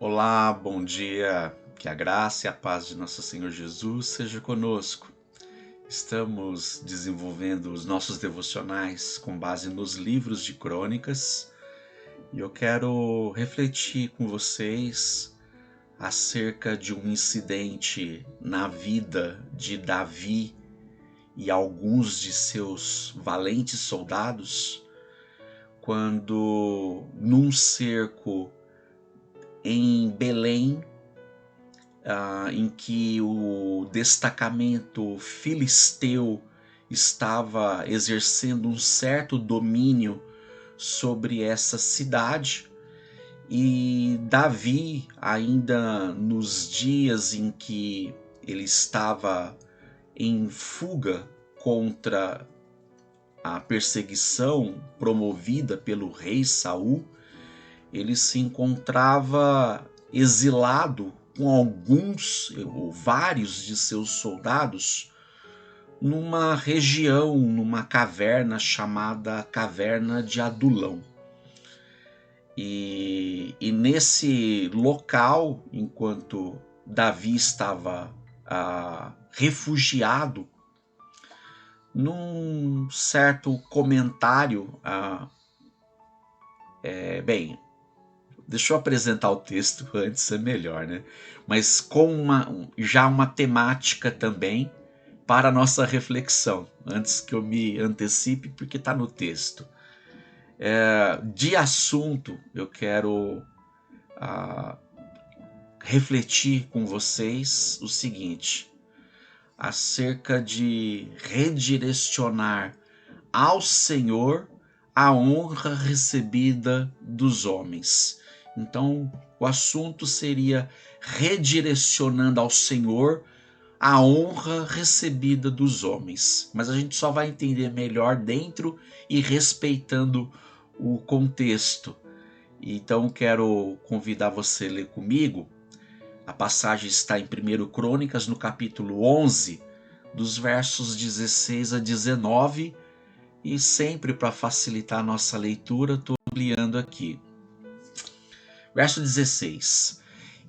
Olá, bom dia. Que a graça e a paz de nosso Senhor Jesus seja conosco. Estamos desenvolvendo os nossos devocionais com base nos livros de crônicas e eu quero refletir com vocês acerca de um incidente na vida de Davi e alguns de seus valentes soldados, quando num cerco em Belém, em que o destacamento filisteu estava exercendo um certo domínio sobre essa cidade, e Davi, ainda nos dias em que ele estava em fuga contra a perseguição promovida pelo rei Saul, ele se encontrava exilado com alguns ou vários de seus soldados numa região, numa caverna chamada Caverna de Adulão. E nesse local, enquanto Davi estava refugiado, num certo comentário, deixa eu apresentar o texto antes, é melhor, né? Mas com já uma temática também para a nossa reflexão, antes que eu me antecipe, porque está no texto. De assunto, eu quero refletir com vocês o seguinte, acerca de redirecionar ao Senhor a honra recebida dos homens. Então, o assunto seria redirecionando ao Senhor a honra recebida dos homens. Mas a gente só vai entender melhor dentro e respeitando o contexto. Então, quero convidar você a ler comigo. A passagem está em 1 Crônicas, no capítulo 11, dos versos 16 a 19, e sempre para facilitar a nossa leitura, estou ampliando aqui. Verso 16.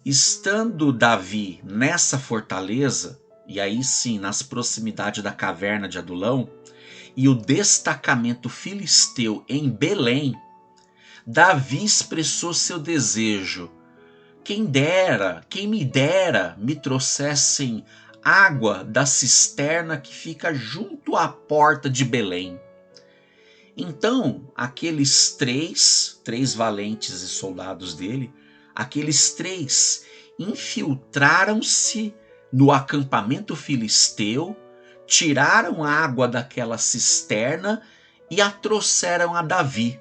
Estando Davi nessa fortaleza, e aí sim, nas proximidades da caverna de Adulão, e o destacamento filisteu em Belém, Davi expressou seu desejo: quem me dera, me trouxessem água da cisterna que fica junto à porta de Belém. Então, aqueles três valentes e soldados dele, aqueles três infiltraram-se no acampamento filisteu, tiraram a água daquela cisterna e a trouxeram a Davi.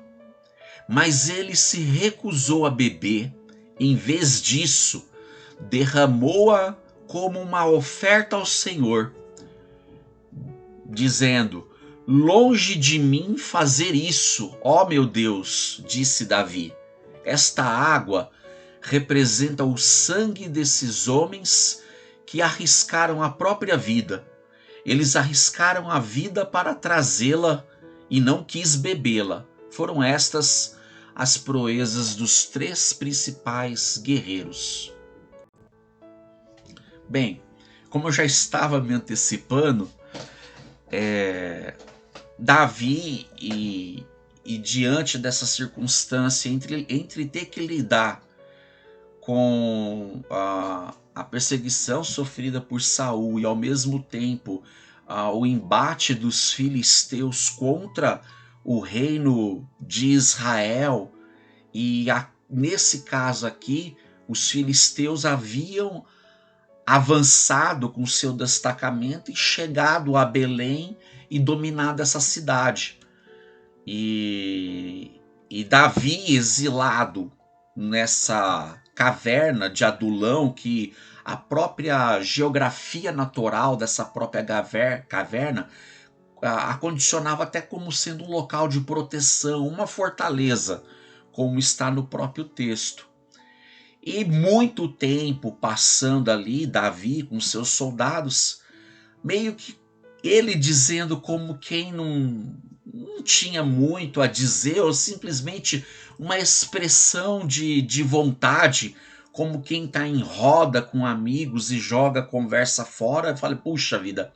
Mas ele se recusou a beber. Em vez disso, derramou-a como uma oferta ao Senhor, dizendo: longe de mim fazer isso, ó meu Deus, disse Davi. Esta água representa o sangue desses homens que arriscaram a própria vida. Eles arriscaram a vida para trazê-la e não quis bebê-la. Foram estas as proezas dos três principais guerreiros. Bem, como eu já estava me antecipando, Davi, e diante dessa circunstância, entre ter que lidar com a perseguição sofrida por Saul e ao mesmo tempo o embate dos filisteus contra o reino de Israel, e nesse caso aqui, os filisteus haviam avançado com seu destacamento e chegado a Belém e dominado essa cidade. E Davi, exilado nessa caverna de Adulão, que a própria geografia natural dessa própria caverna acondicionava até como sendo um local de proteção, uma fortaleza, como está no próprio texto. E muito tempo passando ali, Davi com seus soldados, meio que ele dizendo como quem não tinha muito a dizer, ou simplesmente uma expressão de vontade, como quem está em roda com amigos e joga a conversa fora. Eu falei, puxa vida,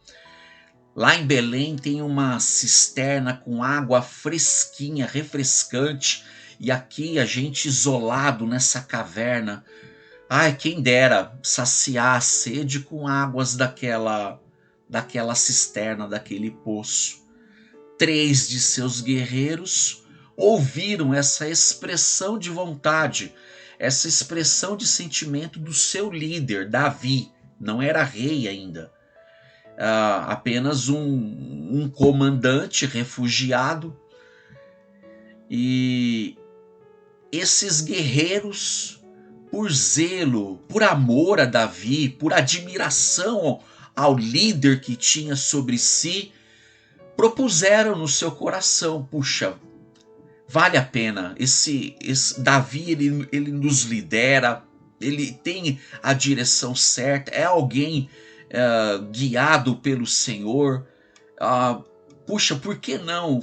lá em Belém tem uma cisterna com água fresquinha, refrescante, e aqui a gente isolado nessa caverna. Ai, quem dera saciar a sede com águas daquela cisterna, daquele poço. 3 de seus guerreiros ouviram essa expressão de vontade, essa expressão de sentimento do seu líder, Davi. Não era rei ainda, apenas um comandante refugiado. E esses guerreiros, por zelo, por amor a Davi, por admiração ao líder que tinha sobre si, propuseram no seu coração: puxa, vale a pena, esse Davi, ele nos lidera, ele tem a direção certa, é alguém guiado pelo Senhor. Puxa, por que não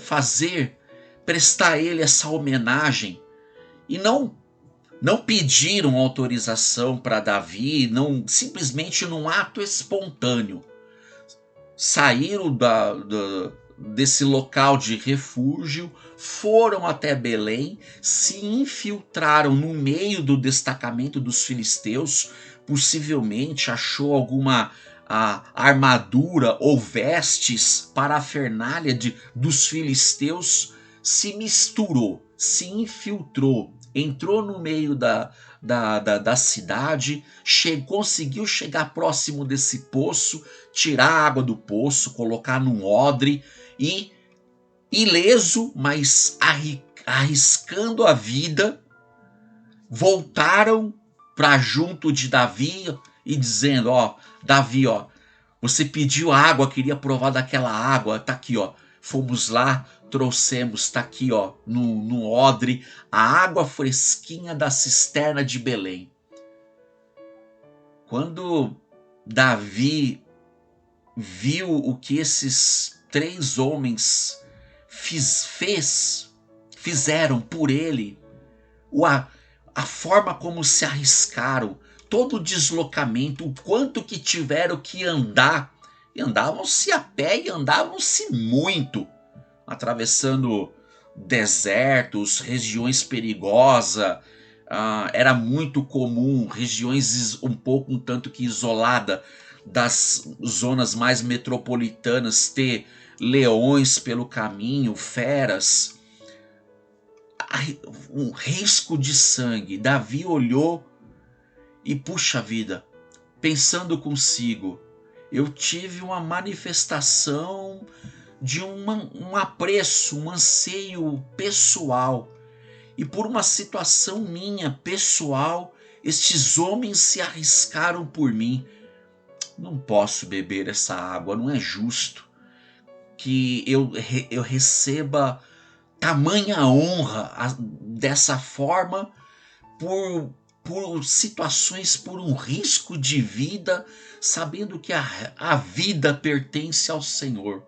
prestar a ele essa homenagem? E não pediram autorização para Davi, não, simplesmente num ato espontâneo saíram desse local de refúgio, foram até Belém, se infiltraram no meio do destacamento dos filisteus, possivelmente achou alguma armadura ou vestes, parafernália dos filisteus, se misturou, se infiltrou, entrou no meio da cidade, conseguiu chegar próximo desse poço, tirar a água do poço, colocar num odre e, ileso, mas arriscando a vida, voltaram para junto de Davi e dizendo: Davi, você pediu água, queria provar daquela água, tá aqui, fomos lá, trouxemos, tá aqui, no odre, a água fresquinha da cisterna de Belém. Quando Davi viu o que esses 3 homens fizeram por ele, a forma como se arriscaram, todo o deslocamento, o quanto que tiveram que andar, e andavam-se a pé e andavam-se muito, atravessando desertos, regiões perigosas. Era muito comum regiões um tanto que isolada das zonas mais metropolitanas ter leões pelo caminho, feras, um risco de sangue. Davi olhou e, puxa vida, pensando consigo, eu tive uma manifestação de um apreço, um anseio pessoal. E por uma situação minha, pessoal, estes homens se arriscaram por mim. Não posso beber essa água, não é justo que eu receba tamanha honra dessa forma por situações, por um risco de vida, sabendo que a vida pertence ao Senhor.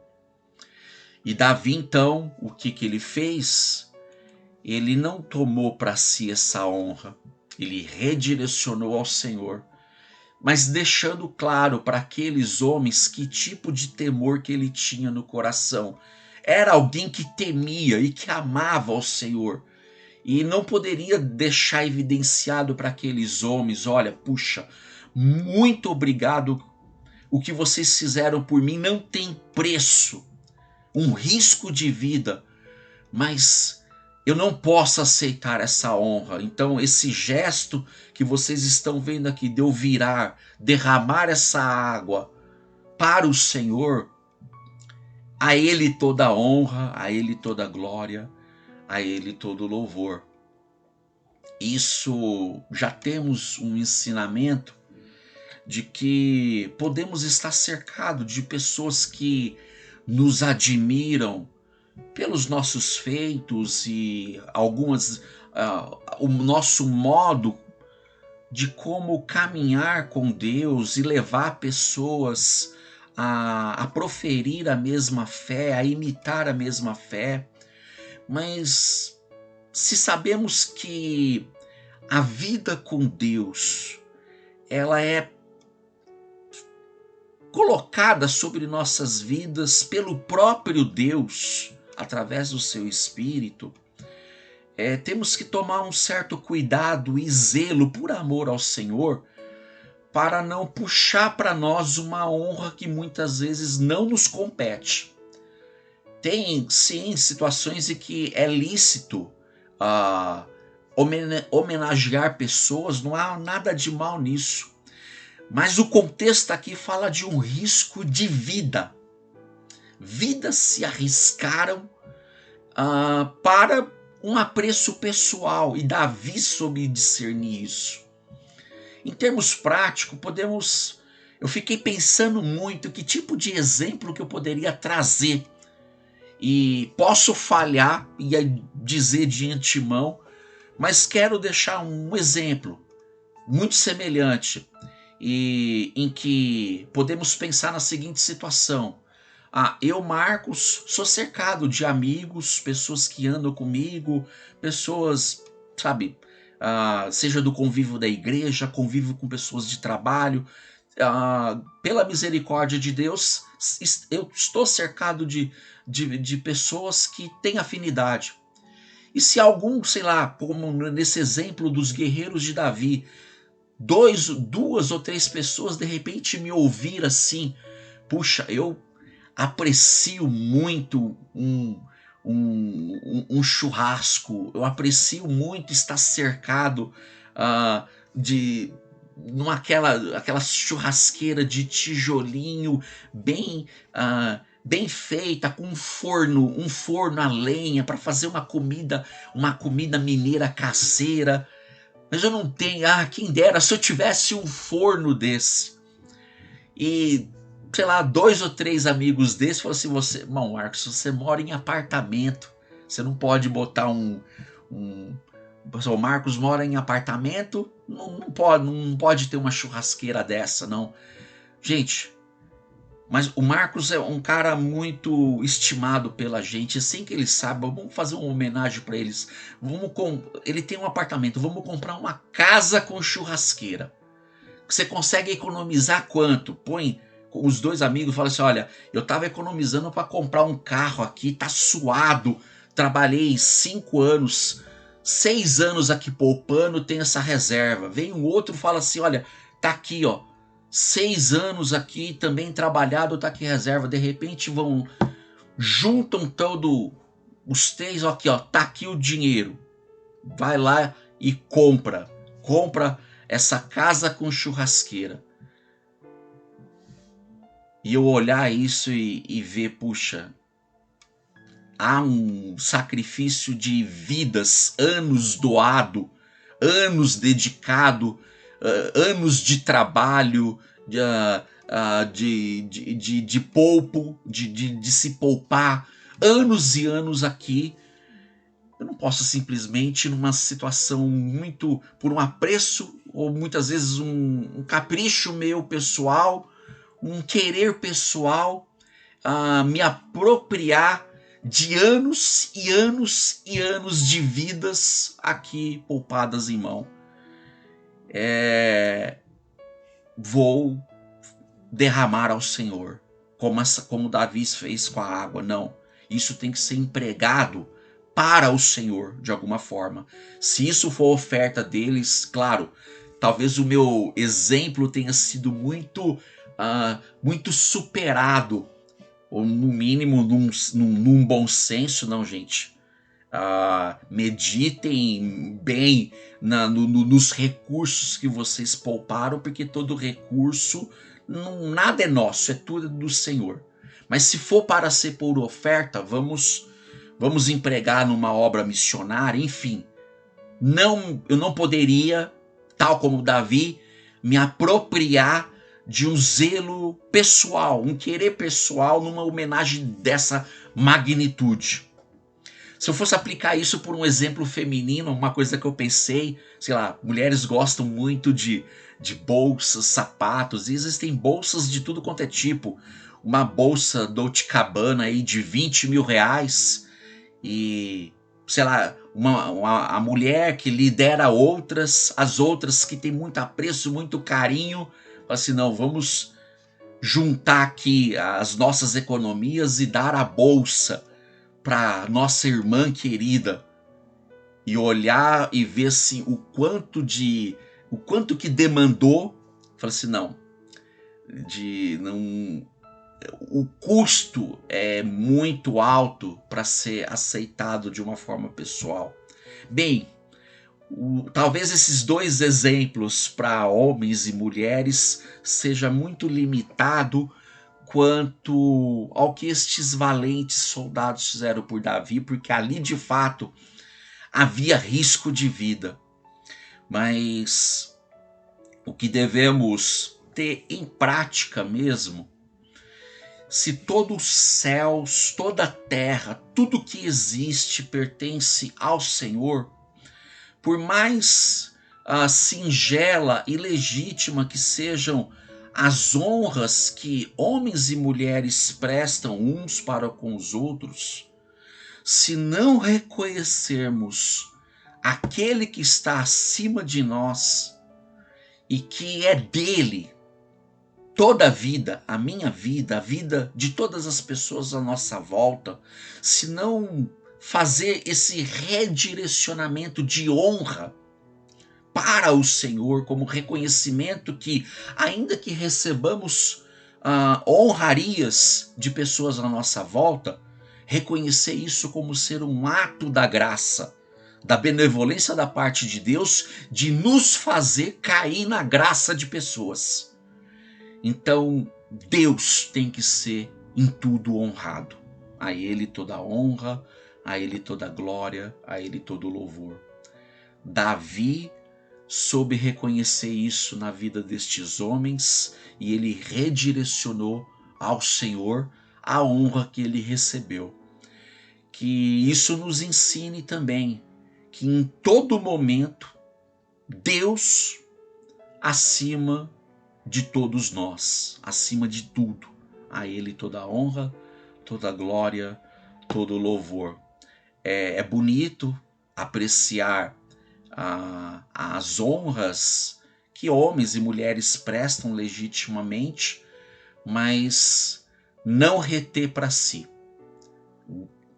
E Davi, então, o que ele fez? Ele não tomou para si essa honra, ele redirecionou ao Senhor, mas deixando claro para aqueles homens que tipo de temor que ele tinha no coração. Era alguém que temia e que amava ao Senhor, e não poderia deixar evidenciado para aqueles homens: olha, puxa, muito obrigado, o que vocês fizeram por mim não tem preço, um risco de vida, mas eu não posso aceitar essa honra. Então esse gesto que vocês estão vendo aqui, de eu derramar essa água para o Senhor, a Ele toda a honra, a Ele toda a glória, a Ele todo o louvor. Isso, já temos um ensinamento de que podemos estar cercados de pessoas que nos admiram pelos nossos feitos e o nosso modo de como caminhar com Deus e levar pessoas a proferir a mesma fé, a imitar a mesma fé. Mas se sabemos que a vida com Deus, ela é colocada sobre nossas vidas pelo próprio Deus, através do seu Espírito, temos que tomar um certo cuidado e zelo por amor ao Senhor, para não puxar para nós uma honra que muitas vezes não nos compete. Tem sim situações em que é lícito homenagear pessoas, não há nada de mal nisso. Mas o contexto aqui fala de um risco de vida. Vidas se arriscaram para um apreço pessoal, e Davi soube discernir isso. Em termos práticos, eu fiquei pensando muito que tipo de exemplo que eu poderia trazer. E posso falhar e dizer de antemão, mas quero deixar um exemplo muito semelhante, e em que podemos pensar na seguinte situação. Eu, Marcos, sou cercado de amigos, pessoas que andam comigo, pessoas, sabe, seja do convívio da igreja, convívio com pessoas de trabalho. Pela misericórdia de Deus, eu estou cercado de pessoas que têm afinidade. E se algum, sei lá, como nesse exemplo dos guerreiros de Davi, duas ou três pessoas de repente me ouvir assim, puxa, eu aprecio muito um churrasco, eu aprecio muito estar cercado de aquela churrasqueira de tijolinho bem feita, com um forno a lenha para fazer uma comida mineira caseira. Mas eu não tenho, quem dera se eu tivesse um forno desse. E, sei lá, 2 ou 3 amigos desses falaram assim: irmão Marcos, você mora em apartamento, você não pode botar o Marcos mora em apartamento, não pode ter uma churrasqueira dessa, não. Gente, mas o Marcos é um cara muito estimado pela gente, assim que ele sabe, vamos fazer uma homenagem para eles. Ele tem um apartamento, vamos comprar uma casa com churrasqueira. Você consegue economizar quanto? Põe os 2 amigos e fala assim: olha, eu estava economizando para comprar um carro aqui, tá suado, trabalhei 5 anos, 6 anos aqui poupando, tem essa reserva. Vem um outro e fala assim: olha, tá aqui, ó, 6 anos aqui também trabalhado, tá aqui reserva. De repente juntam todo os 3, aqui, ó, tá aqui o dinheiro. Vai lá e compra essa casa com churrasqueira. E eu olhar isso e ver, puxa, há um sacrifício de vidas, anos doado, anos dedicado, anos de trabalho, de se poupar, anos e anos aqui. Eu não posso simplesmente, numa situação muito por um apreço, ou muitas vezes um capricho meu pessoal, um querer pessoal, me apropriar de anos e anos e anos de vidas aqui poupadas em mão. Vou derramar ao Senhor, como Davi fez com a água. Não, isso tem que ser empregado para o Senhor de alguma forma. Se isso for oferta deles, claro, talvez o meu exemplo tenha sido muito superado, ou no mínimo num bom senso. Não, gente. Meditem bem nos recursos que vocês pouparam, porque todo recurso, nada é nosso, é tudo do Senhor. Mas se for para ser por oferta, vamos empregar numa obra missionária, enfim. Eu não poderia, tal como Davi, me apropriar de um zelo pessoal, um querer pessoal numa homenagem dessa magnitude. Se eu fosse aplicar isso por um exemplo feminino, uma coisa que eu pensei, sei lá, mulheres gostam muito de bolsas, sapatos, e existem bolsas de tudo quanto é tipo. Uma bolsa Dolce & Gabbana aí de 20 mil reais, e sei lá, a mulher que lidera outras, as outras que tem muito apreço, muito carinho, fala assim, não, vamos juntar aqui as nossas economias e dar a bolsa para nossa irmã querida e olhar e ver assim o quanto que demandou, fala assim, não, não, o custo é muito alto para ser aceitado de uma forma pessoal. Bem, talvez esses dois exemplos para homens e mulheres seja muito limitado quanto ao que estes valentes soldados fizeram por Davi, porque ali de fato havia risco de vida. Mas o que devemos ter em prática mesmo, se todos os céus, toda a terra, tudo que existe pertence ao Senhor, por mais singela e legítima que sejam as honras que homens e mulheres prestam uns para com os outros, se não reconhecermos aquele que está acima de nós e que é dele toda a vida, a minha vida, a vida de todas as pessoas à nossa volta, se não fazer esse redirecionamento de honra para o Senhor, como reconhecimento que, ainda que recebamos honrarias de pessoas à nossa volta, reconhecer isso como ser um ato da graça, da benevolência da parte de Deus, de nos fazer cair na graça de pessoas. Então, Deus tem que ser em tudo honrado. A Ele toda a honra, a Ele toda a glória, a Ele todo o louvor. Davi soube reconhecer isso na vida destes homens e ele redirecionou ao Senhor a honra que ele recebeu. Que isso nos ensine também que em todo momento Deus acima de todos nós, acima de tudo. A Ele toda a honra, toda a glória, todo o louvor. É bonito apreciar as honras que homens e mulheres prestam legitimamente, mas não reter para si.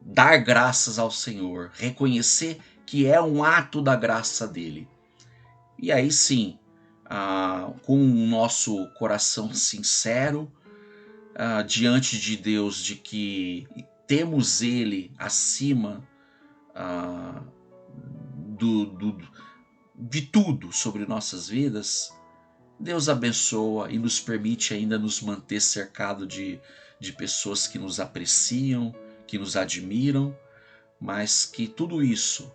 Dar graças ao Senhor, reconhecer que é um ato da graça dele. E aí sim, com o nosso coração sincero, diante de Deus, de que temos Ele acima de tudo sobre nossas vidas, Deus abençoa e nos permite ainda nos manter cercado de pessoas que nos apreciam, que nos admiram, mas que tudo isso,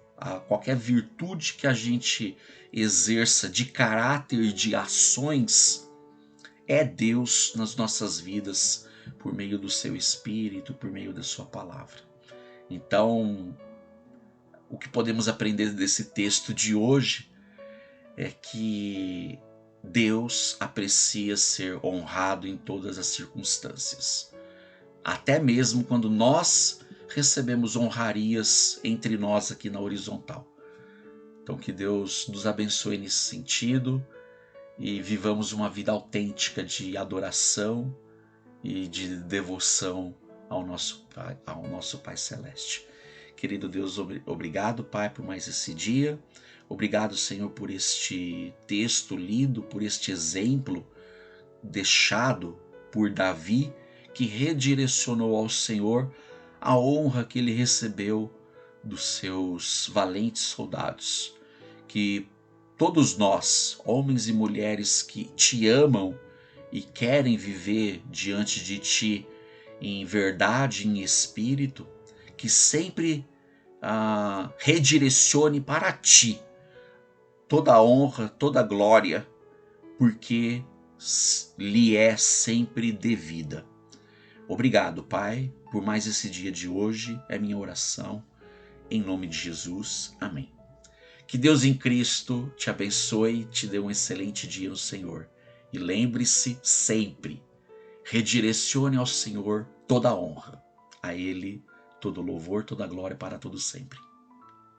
qualquer virtude que a gente exerça de caráter e de ações, é Deus nas nossas vidas por meio do seu Espírito, por meio da sua palavra. Então, o que podemos aprender desse texto de hoje é que Deus aprecia ser honrado em todas as circunstâncias, até mesmo quando nós recebemos honrarias entre nós aqui na horizontal. Então que Deus nos abençoe nesse sentido e vivamos uma vida autêntica de adoração e de devoção ao nosso Pai Celeste. Querido Deus, obrigado, Pai, por mais esse dia. Obrigado, Senhor, por este texto lido, por este exemplo deixado por Davi, que redirecionou ao Senhor a honra que ele recebeu dos seus valentes soldados. Que todos nós, homens e mulheres que te amam e querem viver diante de ti em verdade, em espírito, que sempre redirecione para ti toda a honra, toda a glória, porque lhe é sempre devida. Obrigado, Pai, por mais esse dia de hoje. É minha oração, em nome de Jesus. Amém. Que Deus em Cristo te abençoe, te dê um excelente dia no Senhor. E lembre-se sempre, redirecione ao Senhor toda a honra. A Ele todo louvor, toda glória para todo sempre.